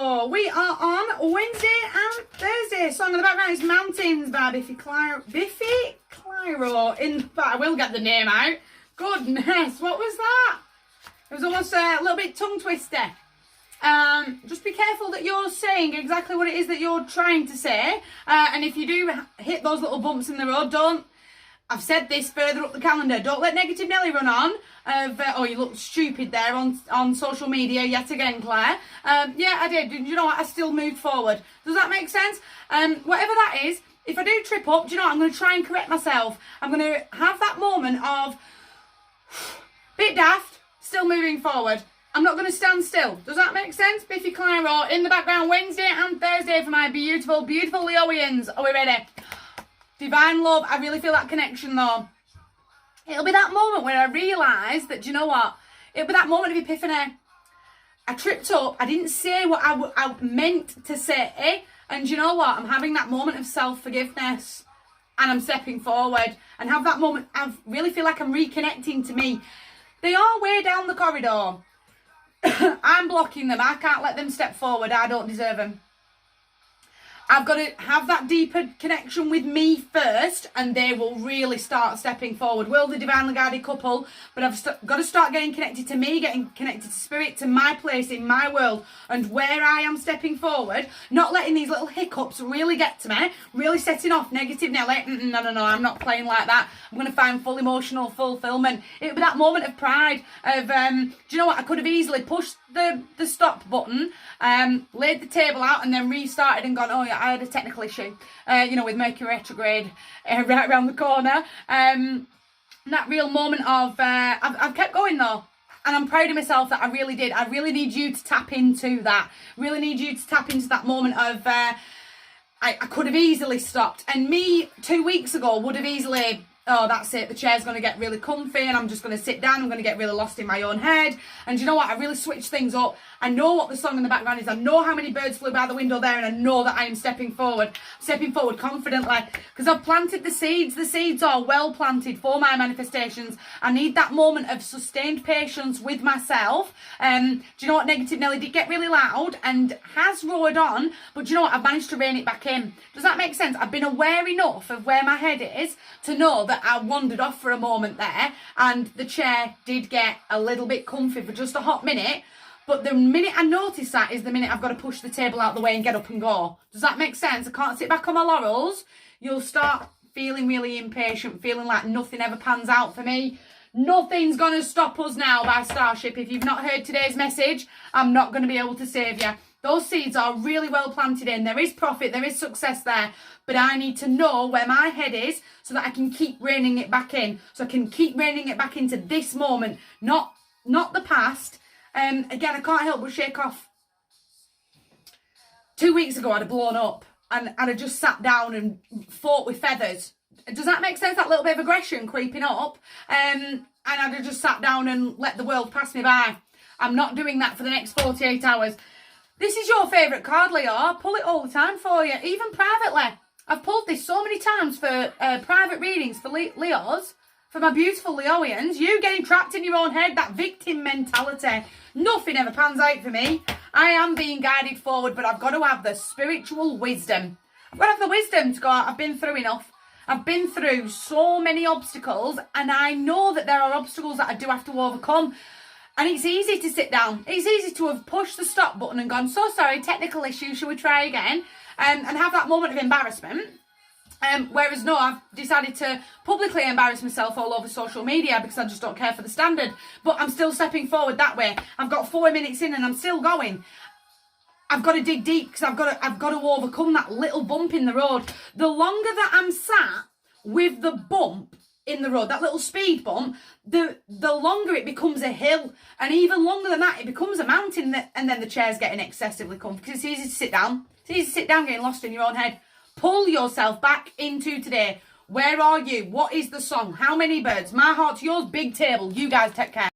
So we are on Wednesday and Thursday. Song in the background is Mountains by Biffy Clyro. In fact, I will get the name out. Goodness, what was that? It was almost a little bit tongue twister. Just be careful that you're saying exactly what it is that you're trying to say. And if you do hit those little bumps in the road, don't. I've said this further up the calendar. Don't let Negative Nelly run on. Oh, you look stupid there on social media yet again, Claire. Yeah, I did. You know what? I still moved forward. Does that make sense? Whatever that is, if I do trip up, do you know what? I'm going to try and correct myself. I'm going to have that moment of bit daft, still moving forward. I'm not going to stand still. Does that make sense? Biffy Clyro in the background Wednesday and Thursday for my beautiful, beautiful Leoians. Are we ready? Divine love. I really feel that connection though. It'll be that moment where I realise that, do you know what? It'll be that moment of epiphany. I tripped up. I didn't say what I meant to say. And do you know what? I'm having that moment of self-forgiveness. And I'm stepping forward. And have that moment. I really feel like I'm reconnecting to me. They are way down the corridor. I'm blocking them. I can't let them step forward. I don't deserve them. I've got to have that deeper connection with me first, and they will really start stepping forward. Will the divinely guided couple, but I've got to start getting connected to me, getting connected to spirit, to my place in my world, and where I am stepping forward, not letting these little hiccups really get to me, really setting off Negative Nelly. No, I'm not playing like that. I'm going to find full emotional fulfillment. It'll be that moment of pride of, do you know what, I could have easily pushed the stop button, laid the table out and then restarted and gone, oh yeah, I had a technical issue, with Mercury retrograde right around the corner. That real moment of, I've kept going though. And I'm proud of myself that I really did. I really need you to tap into that. Really need you to tap into that moment of, I could have easily stopped. And me 2 weeks ago would have easily, oh, that's it, the chair's going to get really comfy and I'm just going to sit down, I'm going to get really lost in my own head. And you know what, I really switched things up. I know what the song in the background is, I know how many birds flew by the window there, and I know that I am stepping forward confidently, because I've planted the seeds. The seeds are well planted for my manifestations. I need that moment of sustained patience with myself. Do you know what, Negative Nelly did get really loud and has roared on, but do you know what, I've managed to rein it back in. Does that make sense? I've been aware enough of where my head is to know that I wandered off for a moment there, and the chair did get a little bit comfy for just a hot minute. But the minute I notice that is the minute I've got to push the table out the way and get up and go. Does that make sense? I can't sit back on my laurels. You'll start feeling really impatient, feeling like nothing ever pans out for me. Nothing's going to stop us now by Starship. If you've not heard today's message, I'm not going to be able to save you. Those seeds are really well planted in. There is profit, there is success there. But I need to know where my head is so that I can keep reining it back in. So I can keep reining it back into this moment, not the past. Again, I can't help but shake off. 2 weeks ago, I'd have blown up and I'd have just sat down and fought with feathers. Does that make sense? That little bit of aggression creeping up. And I'd have just sat down and let the world pass me by. I'm not doing that for the next 48 hours. This is your favourite card, Leo. I pull it all the time for you, even privately. I've pulled this so many times for private readings for Leos. For my beautiful Leoians, you getting trapped in your own head, that victim mentality. Nothing ever pans out for me. I am being guided forward, but I've got to have the spiritual wisdom. I've got to have the wisdom to go, I've been through enough. I've been through so many obstacles, and I know that there are obstacles that I do have to overcome. And it's easy to sit down. It's easy to have pushed the stop button and gone, so sorry, technical issue, shall we try again? And have that moment of embarrassment. Whereas no, I've decided to publicly embarrass myself all over social media because I just don't care for the standard. But I'm still stepping forward that way. I've got 4 minutes in and I'm still going. I've got to dig deep because I've got to overcome that little bump in the road. The longer that I'm sat with the bump in the road, that little speed bump, the longer it becomes a hill, and even longer than that, it becomes a mountain. And then the chair's getting excessively comfy because it's easy to sit down. It's easy to sit down getting lost in your own head. Pull yourself back into today. Where are you? What is the song? How many birds? My heart to yours, big table. You guys take care.